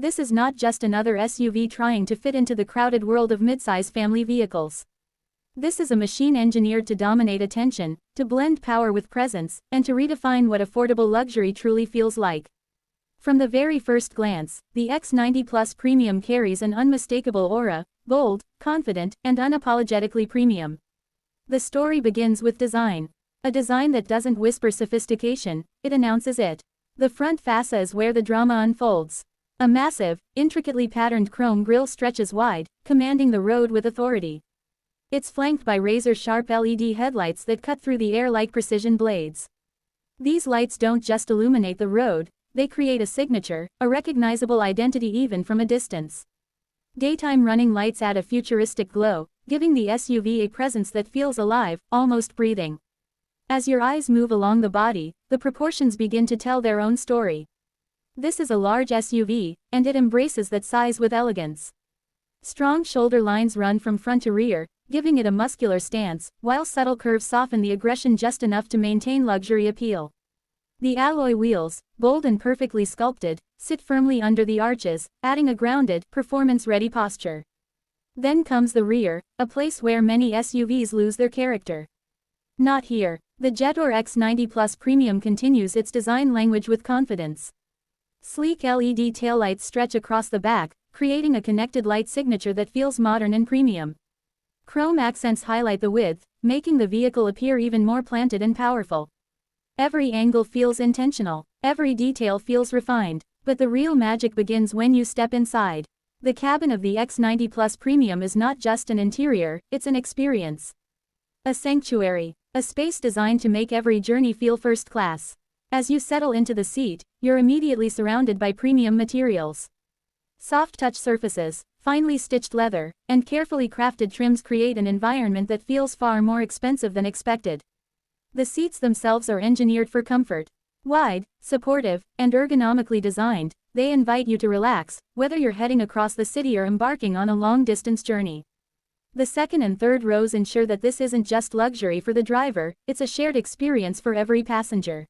This is not just another SUV trying to fit into the crowded world of midsize family vehicles. This is a machine engineered to dominate attention, to blend power with presence, and to redefine what affordable luxury truly feels like. From the very first glance, the X90 Plus Premium carries an unmistakable aura, bold, confident, and unapologetically premium. The story begins with design. A design that doesn't whisper sophistication, it announces it. The front fascia is where the drama unfolds. A massive, intricately patterned chrome grille stretches wide, commanding the road with authority. It's flanked by razor-sharp LED headlights that cut through the air like precision blades. These lights don't just illuminate the road, they create a signature, a recognizable identity even from a distance. Daytime running lights add a futuristic glow, giving the SUV a presence that feels alive, almost breathing. As your eyes move along the body, the proportions begin to tell their own story. This is a large SUV, and it embraces that size with elegance. Strong shoulder lines run from front to rear, giving it a muscular stance, while subtle curves soften the aggression just enough to maintain luxury appeal. The alloy wheels, bold and perfectly sculpted, sit firmly under the arches, adding a grounded, performance-ready posture. Then comes the rear, a place where many SUVs lose their character. Not here. The Jetour X90 Plus Premium continues its design language with confidence. Sleek LED taillights stretch across the back, creating a connected light signature that feels modern and premium. Chrome accents highlight the width, making the vehicle appear even more planted and powerful. Every angle feels intentional, every detail feels refined, but the real magic begins when you step inside. The cabin of the X90 Plus Premium is not just an interior, it's an experience. A sanctuary, a space designed to make every journey feel first class. As you settle into the seat, you're immediately surrounded by premium materials. Soft touch surfaces, finely stitched leather, and carefully crafted trims create an environment that feels far more expensive than expected. The seats themselves are engineered for comfort. Wide, supportive, and ergonomically designed, they invite you to relax, whether you're heading across the city or embarking on a long-distance journey. The second and third rows ensure that this isn't just luxury for the driver, it's a shared experience for every passenger.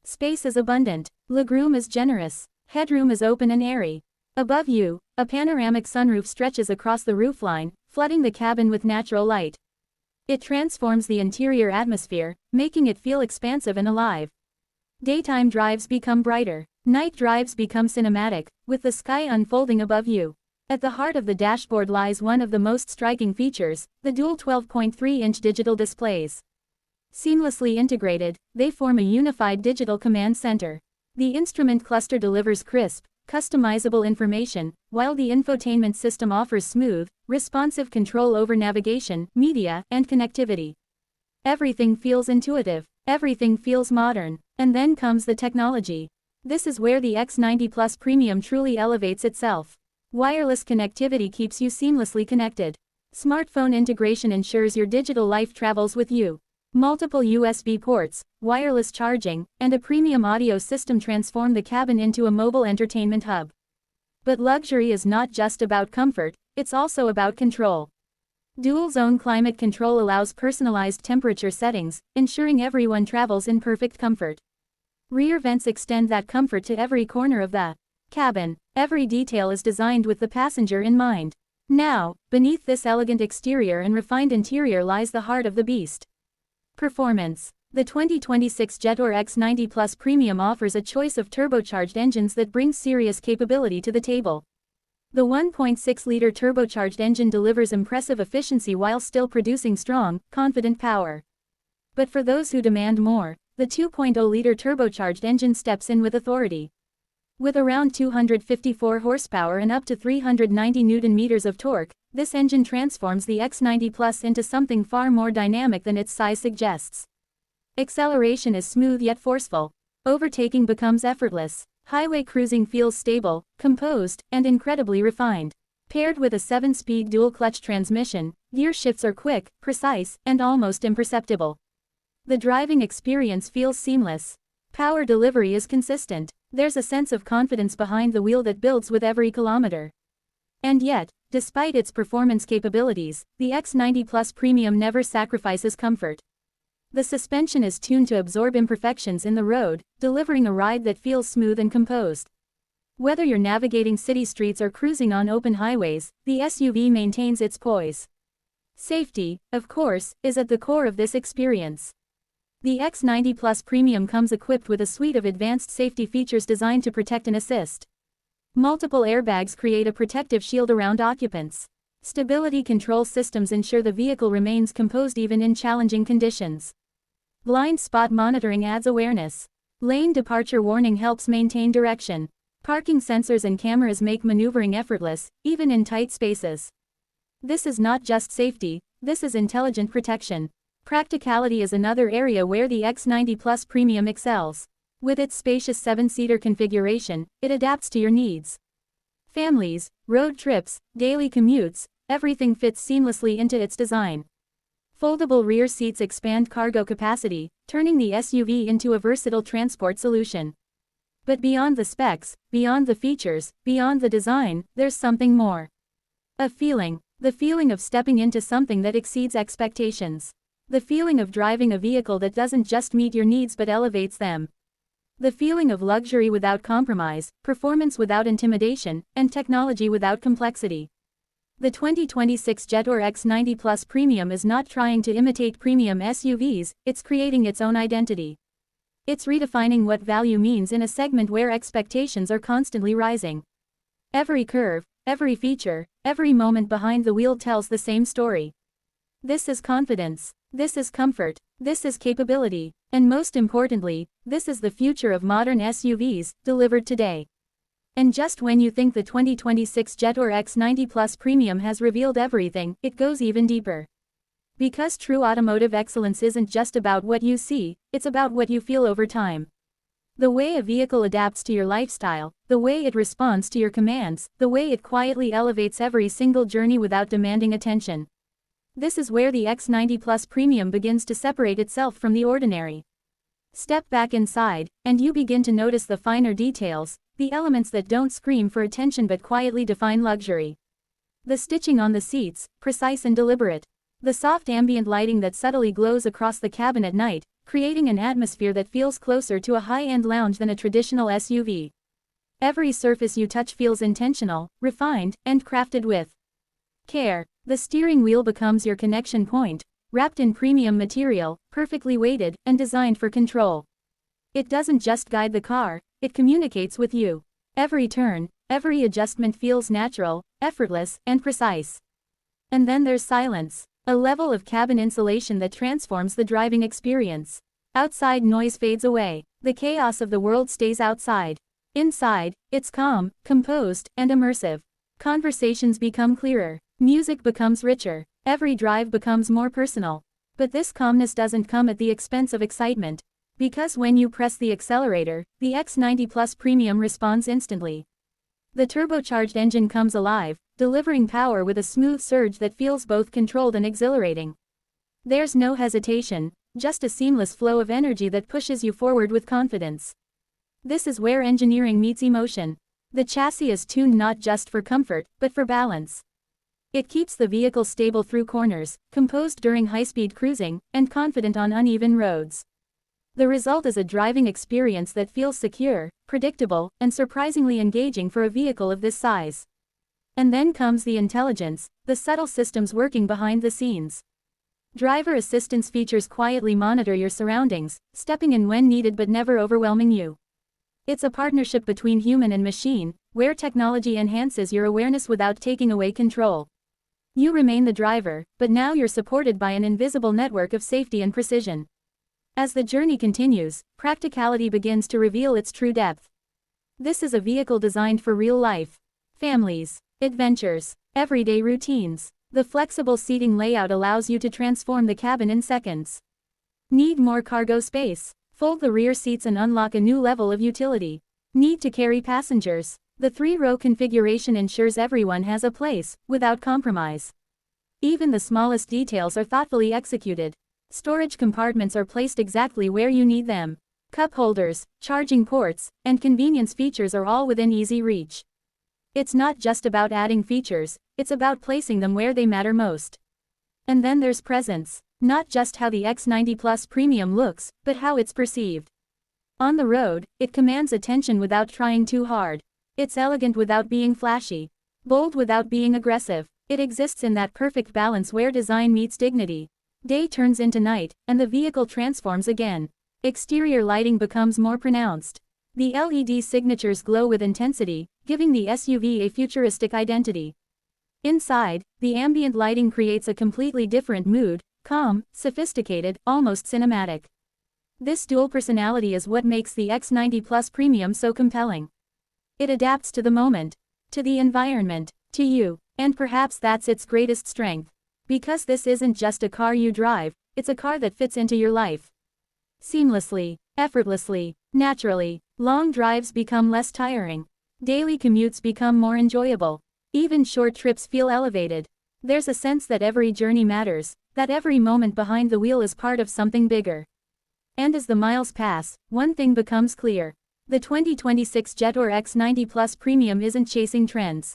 Space is abundant. Legroom is generous. Headroom is open and airy. Above you, a panoramic sunroof stretches across the roofline, flooding the cabin with natural light. It transforms the interior atmosphere, making it feel expansive and alive. Daytime drives become brighter. Night drives become cinematic, with the sky unfolding above you. At the heart of the dashboard lies one of the most striking features, the dual 12.3-inch digital displays. Seamlessly integrated, they form a unified digital command center. The instrument cluster delivers crisp, customizable information, while the infotainment system offers smooth, responsive control over navigation, media, and connectivity. Everything feels intuitive, everything feels modern, and then comes the technology. This is where the X90 Plus Premium truly elevates itself. Wireless connectivity keeps you seamlessly connected. Smartphone integration ensures your digital life travels with you. Multiple USB ports, wireless charging, and a premium audio system transform the cabin into a mobile entertainment hub. But luxury is not just about comfort, it's also about control. Dual-zone climate control allows personalized temperature settings, ensuring everyone travels in perfect comfort. Rear vents extend that comfort to every corner of the cabin. Every detail is designed with the passenger in mind. Now, beneath this elegant exterior and refined interior lies the heart of the beast. Performance. The 2026 Jetour X90 Plus Premium offers a choice of turbocharged engines that brings serious capability to the table. The 1.6-liter turbocharged engine delivers impressive efficiency while still producing strong, confident power. But for those who demand more, the 2.0-liter turbocharged engine steps in with authority. With around 254 horsepower and up to 390 Nm of torque, this engine transforms the X90 Plus into something far more dynamic than its size suggests. Acceleration is smooth yet forceful. Overtaking becomes effortless. Highway cruising feels stable, composed, and incredibly refined. Paired with a 7-speed dual-clutch transmission, gear shifts are quick, precise, and almost imperceptible. The driving experience feels seamless. Power delivery is consistent. There's a sense of confidence behind the wheel that builds with every kilometer. And yet, despite its performance capabilities, the X90 Plus Premium never sacrifices comfort. The suspension is tuned to absorb imperfections in the road, delivering a ride that feels smooth and composed. Whether you're navigating city streets or cruising on open highways, the SUV maintains its poise. Safety, of course, is at the core of this experience. The X90 Plus Premium comes equipped with a suite of advanced safety features designed to protect and assist. Multiple airbags create a protective shield around occupants. Stability control systems ensure the vehicle remains composed even in challenging conditions. Blind spot monitoring adds awareness. Lane departure warning helps maintain direction. Parking sensors and cameras make maneuvering effortless, even in tight spaces. This is not just safety, this is intelligent protection. Practicality is another area where the X90 Plus Premium excels. With its spacious 7-seater configuration, it adapts to your needs. Families, road trips, daily commutes, everything fits seamlessly into its design. Foldable rear seats expand cargo capacity, turning the SUV into a versatile transport solution. But beyond the specs, beyond the features, beyond the design, there's something more. A feeling. The feeling of stepping into something that exceeds expectations. The feeling of driving a vehicle that doesn't just meet your needs but elevates them. The feeling of luxury without compromise, performance without intimidation, and technology without complexity. The 2026 Jetour X90 Plus Premium is not trying to imitate premium SUVs, it's creating its own identity. It's redefining what value means in a segment where expectations are constantly rising. Every curve, every feature, every moment behind the wheel tells the same story. This is confidence. This is comfort. This is capability. And most importantly, this is the future of modern SUVs, delivered today. And just when you think the 2026 Jetour X90 Plus Premium has revealed everything, it goes even deeper. Because true automotive excellence isn't just about what you see, it's about what you feel over time. The way a vehicle adapts to your lifestyle, the way it responds to your commands, the way it quietly elevates every single journey without demanding attention. This is where the X90 Plus Premium begins to separate itself from the ordinary. Step back inside, and you begin to notice the finer details, the elements that don't scream for attention but quietly define luxury. The stitching on the seats, precise and deliberate. The soft ambient lighting that subtly glows across the cabin at night, creating an atmosphere that feels closer to a high-end lounge than a traditional SUV. Every surface you touch feels intentional, refined, and crafted with care. The steering wheel becomes your connection point, wrapped in premium material, perfectly weighted, and designed for control. It doesn't just guide the car, it communicates with you. Every turn, every adjustment feels natural, effortless, and precise. And then there's silence. A level of cabin insulation that transforms the driving experience. Outside noise fades away. The chaos of the world stays outside. Inside, it's calm, composed, and immersive. Conversations become clearer. Music becomes richer. Every drive becomes more personal. But this calmness doesn't come at the expense of excitement. Because when you press the accelerator, the X90 Plus Premium responds instantly. The turbocharged engine comes alive, delivering power with a smooth surge that feels both controlled and exhilarating. There's no hesitation, just a seamless flow of energy that pushes you forward with confidence. This is where engineering meets emotion. The chassis is tuned not just for comfort, but for balance. It keeps the vehicle stable through corners, composed during high-speed cruising, and confident on uneven roads. The result is a driving experience that feels secure, predictable, and surprisingly engaging for a vehicle of this size. And then comes the intelligence, the subtle systems working behind the scenes. Driver assistance features quietly monitor your surroundings, stepping in when needed but never overwhelming you. It's a partnership between human and machine, where technology enhances your awareness without taking away control. You remain the driver, but now you're supported by an invisible network of safety and precision. As the journey continues, practicality begins to reveal its true depth. This is a vehicle designed for real life. Families, adventures, everyday routines. The flexible seating layout allows you to transform the cabin in seconds. Need more cargo space? Fold the rear seats and unlock a new level of utility. Need to carry passengers? The 3-row configuration ensures everyone has a place, without compromise. Even the smallest details are thoughtfully executed. Storage compartments are placed exactly where you need them. Cup holders, charging ports, and convenience features are all within easy reach. It's not just about adding features, it's about placing them where they matter most. And then there's presence. Not just how the X90 Plus Premium looks, but how it's perceived. On the road, it commands attention without trying too hard. It's elegant without being flashy, bold without being aggressive. It exists in that perfect balance where design meets dignity. Day turns into night, and the vehicle transforms again. Exterior lighting becomes more pronounced. The LED signatures glow with intensity, giving the SUV a futuristic identity. Inside, the ambient lighting creates a completely different mood, calm, sophisticated, almost cinematic. This dual personality is what makes the X90 Plus Premium so compelling. It adapts to the moment, to the environment, to you, and perhaps that's its greatest strength. Because this isn't just a car you drive, it's a car that fits into your life. Seamlessly, effortlessly, naturally, long drives become less tiring. Daily commutes become more enjoyable. Even short trips feel elevated. There's a sense that every journey matters, that every moment behind the wheel is part of something bigger. And as the miles pass, one thing becomes clear. The 2026 Jetour X90 Plus Premium isn't chasing trends.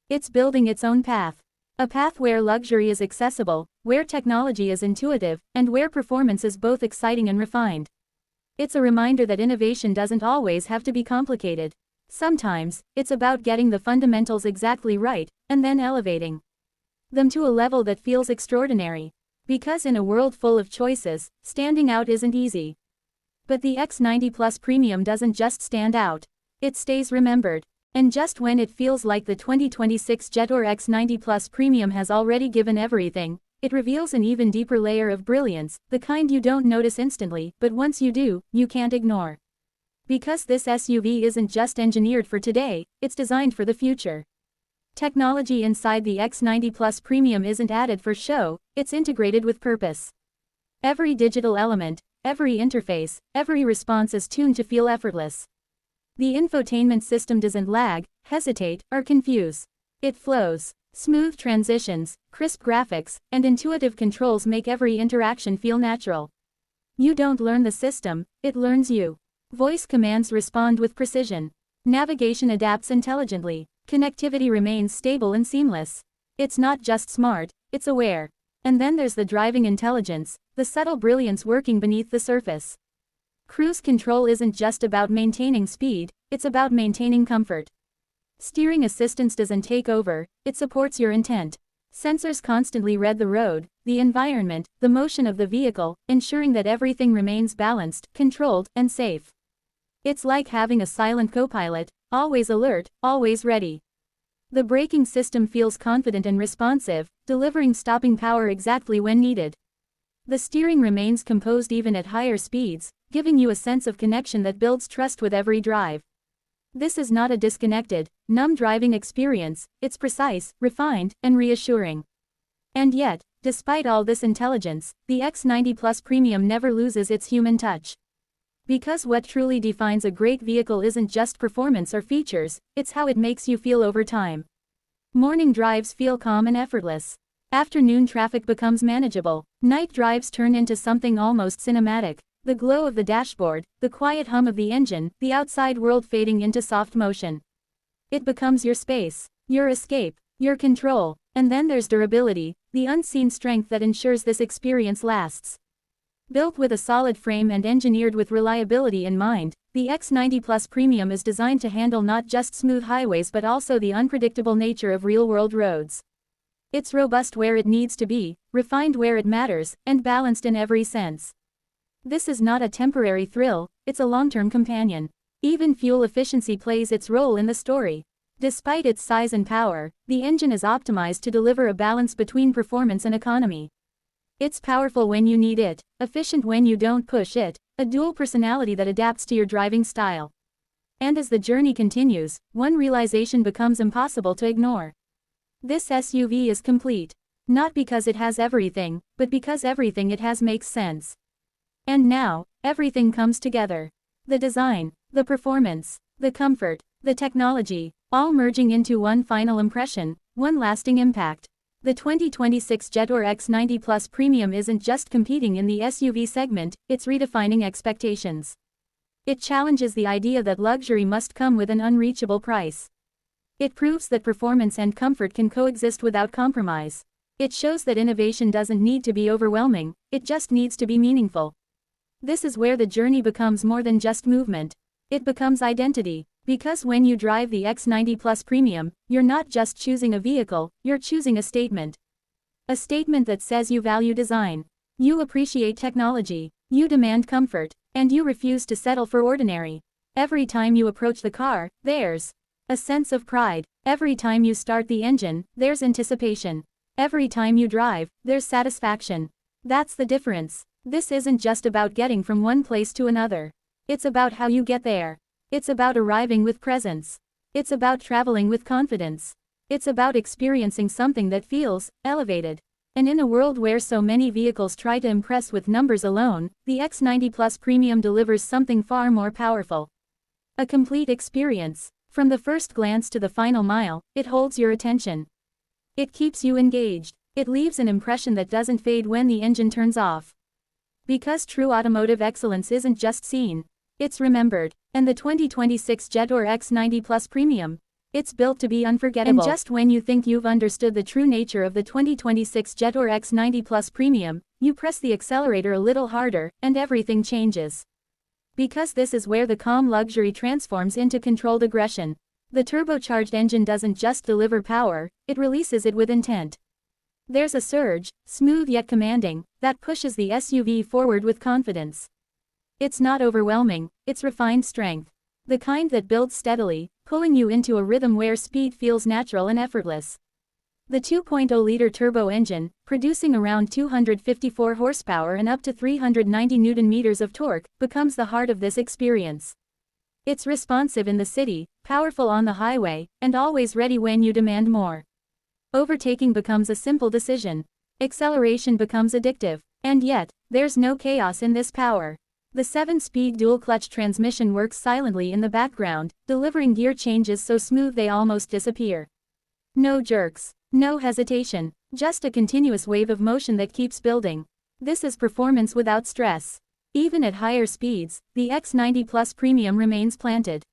It's building its own path. A path where luxury is accessible, where technology is intuitive, and where performance is both exciting and refined. It's a reminder that innovation doesn't always have to be complicated. Sometimes, it's about getting the fundamentals exactly right, and then elevating them to a level that feels extraordinary. Because in a world full of choices, standing out isn't easy. But the X90 Plus Premium doesn't just stand out. It stays remembered. And just when it feels like the 2026 Jetour X90 Plus Premium has already given everything, it reveals an even deeper layer of brilliance, the kind you don't notice instantly, but once you do, you can't ignore. Because this SUV isn't just engineered for today, it's designed for the future. Technology inside the X90 Plus Premium isn't added for show, it's integrated with purpose. Every digital element, every interface, every response is tuned to feel effortless. The infotainment system doesn't lag, hesitate, or confuse. It flows. Smooth transitions, crisp graphics, and intuitive controls make every interaction feel natural. You don't learn the system, it learns you. Voice commands respond with precision. Navigation adapts intelligently. Connectivity remains stable and seamless. It's not just smart, it's aware. And then there's the driving intelligence, the subtle brilliance working beneath the surface. Cruise control isn't just about maintaining speed, it's about maintaining comfort. Steering assistance doesn't take over, it supports your intent. Sensors constantly read the road, the environment, the motion of the vehicle, ensuring that everything remains balanced, controlled, and safe. It's like having a silent co-pilot, always alert, always ready. The braking system feels confident and responsive, delivering stopping power exactly when needed. The steering remains composed even at higher speeds, giving you a sense of connection that builds trust with every drive. This is not a disconnected, numb driving experience, it's precise, refined, and reassuring. And yet, despite all this intelligence, the X90 Plus Premium never loses its human touch. Because what truly defines a great vehicle isn't just performance or features, it's how it makes you feel over time. Morning drives feel calm and effortless. Afternoon traffic becomes manageable. Night drives turn into something almost cinematic. The glow of the dashboard, the quiet hum of the engine, the outside world fading into soft motion. It becomes your space, your escape, your control. And then there's durability, the unseen strength that ensures this experience lasts. Built with a solid frame and engineered with reliability in mind, the X90 Plus Premium is designed to handle not just smooth highways but also the unpredictable nature of real-world roads. It's robust where it needs to be, refined where it matters, and balanced in every sense. This is not a temporary thrill, it's a long-term companion. Even fuel efficiency plays its role in the story. Despite its size and power, the engine is optimized to deliver a balance between performance and economy. It's powerful when you need it, efficient when you don't push it, a dual personality that adapts to your driving style. And as the journey continues, one realization becomes impossible to ignore. This SUV is complete. Not because it has everything, but because everything it has makes sense. And now, everything comes together. The design, the performance, the comfort, the technology, all merging into one final impression, one lasting impact. The 2026 Jetour X90 Plus Premium isn't just competing in the SUV segment, it's redefining expectations. It challenges the idea that luxury must come with an unreachable price. It proves that performance and comfort can coexist without compromise. It shows that innovation doesn't need to be overwhelming, it just needs to be meaningful. This is where the journey becomes more than just movement. It becomes identity. Because when you drive the X90 Plus Premium, you're not just choosing a vehicle, you're choosing a statement. A statement that says you value design. You appreciate technology. You demand comfort. And you refuse to settle for ordinary. Every time you approach the car, there's a sense of pride. Every time you start the engine, there's anticipation. Every time you drive, there's satisfaction. That's the difference. This isn't just about getting from one place to another. It's about how you get there. It's about arriving with presence. It's about traveling with confidence. It's about experiencing something that feels elevated. And in a world where so many vehicles try to impress with numbers alone, the X90 Plus Premium delivers something far more powerful. A complete experience. From the first glance to the final mile, it holds your attention. It keeps you engaged. It leaves an impression that doesn't fade when the engine turns off. Because true automotive excellence isn't just seen, it's remembered. And the 2026 Jetour X90 Plus Premium, it's built to be unforgettable. And just when you think you've understood the true nature of the 2026 Jetour X90 Plus Premium, you press the accelerator a little harder, and everything changes. Because this is where the calm luxury transforms into controlled aggression. The turbocharged engine doesn't just deliver power, it releases it with intent. There's a surge, smooth yet commanding, that pushes the SUV forward with confidence. It's not overwhelming, it's refined strength. The kind that builds steadily, pulling you into a rhythm where speed feels natural and effortless. The 2.0-liter turbo engine, producing around 254 horsepower and up to 390 Nm of torque, becomes the heart of this experience. It's responsive in the city, powerful on the highway, and always ready when you demand more. Overtaking becomes a simple decision. Acceleration becomes addictive. And yet, there's no chaos in this power. The 7-speed dual-clutch transmission works silently in the background, delivering gear changes so smooth they almost disappear. No jerks. No hesitation. Just a continuous wave of motion that keeps building. This is performance without stress. Even at higher speeds, the X90 Plus Premium remains planted.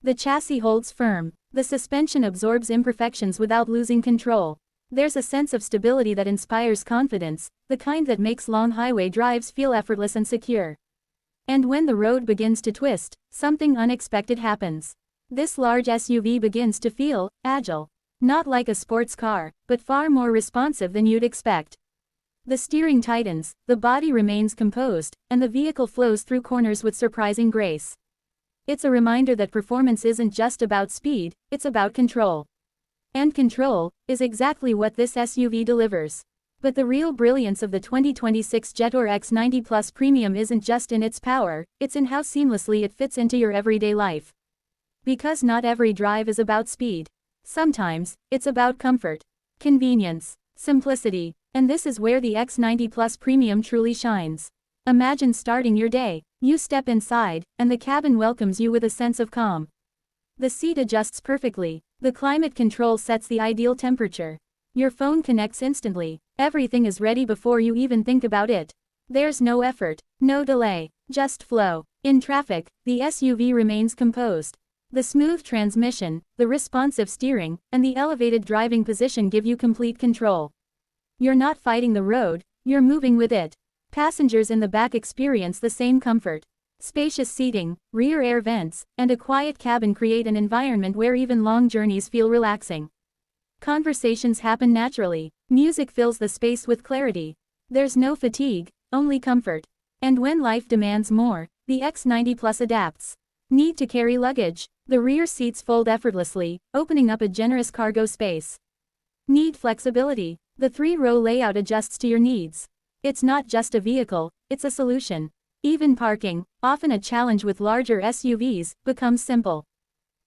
The chassis holds firm. The suspension absorbs imperfections without losing control. There's a sense of stability that inspires confidence, the kind that makes long highway drives feel effortless and secure. And when the road begins to twist, something unexpected happens. This large SUV begins to feel agile. Not like a sports car, but far more responsive than you'd expect. The steering tightens, the body remains composed, and the vehicle flows through corners with surprising grace. It's a reminder that performance isn't just about speed, it's about control. And control is exactly what this SUV delivers. But the real brilliance of the 2026 Jetour X90 Plus Premium isn't just in its power, it's in how seamlessly it fits into your everyday life. Because not every drive is about speed. Sometimes, it's about comfort, convenience, simplicity, and this is where the X90 Plus Premium truly shines. Imagine starting your day. You step inside, and the cabin welcomes you with a sense of calm. The seat adjusts perfectly. The climate control sets the ideal temperature. Your phone connects instantly. Everything is ready before you even think about it. There's no effort, no delay, just flow. In traffic, the SUV remains composed. The smooth transmission, the responsive steering, and the elevated driving position give you complete control. You're not fighting the road, you're moving with it. Passengers in the back experience the same comfort. Spacious seating, rear air vents, and a quiet cabin create an environment where even long journeys feel relaxing. Conversations happen naturally. Music fills the space with clarity. There's no fatigue, only comfort. And when life demands more, the X90 Plus adapts. Need to carry luggage? The rear seats fold effortlessly, opening up a generous cargo space. Need flexibility? The 3-row layout adjusts to your needs. It's not just a vehicle, it's a solution. Even parking, often a challenge with larger SUVs, becomes simple.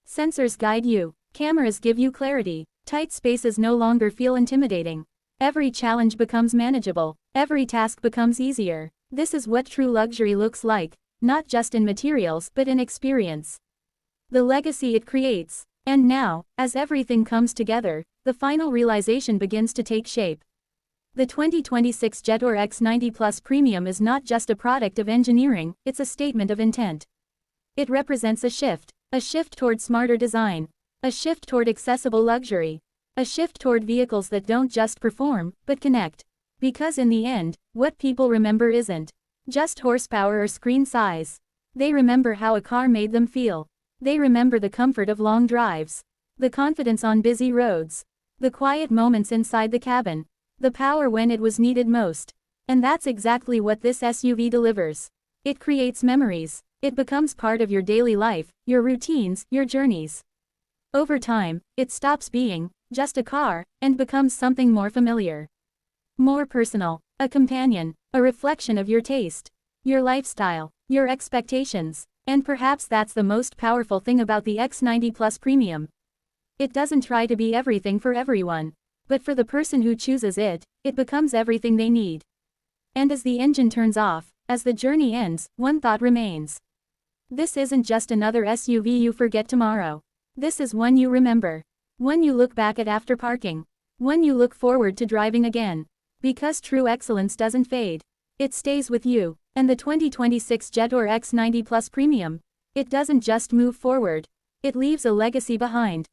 Sensors guide you. Cameras give you clarity. Tight spaces no longer feel intimidating. Every challenge becomes manageable. Every task becomes easier. This is what true luxury looks like, not just in materials but in experience. The legacy it creates. And now, as everything comes together, the final realization begins to take shape. The 2026 Jetour X90 Plus Premium is not just a product of engineering, it's a statement of intent. It represents a shift toward smarter design, a shift toward accessible luxury, a shift toward vehicles that don't just perform, but connect. Because in the end, what people remember isn't just horsepower or screen size. They remember how a car made them feel. They remember the comfort of long drives, the confidence on busy roads, the quiet moments inside the cabin, the power when it was needed most. And that's exactly what this SUV delivers. It creates memories. It becomes part of your daily life, your routines, your journeys. Over time, it stops being just a car and becomes something more familiar, more personal, a companion, a reflection of your taste, your lifestyle, your expectations. And perhaps that's the most powerful thing about the X90 Plus Premium. It doesn't try to be everything for everyone, but for the person who chooses it, it becomes everything they need. And as the engine turns off, as the journey ends, one thought remains. This isn't just another SUV you forget tomorrow. This is one you remember. One you look back at after parking. One you look forward to driving again. Because true excellence doesn't fade. It stays with you. And the 2026 Jetour X90 Plus Premium, it doesn't just move forward. It leaves a legacy behind.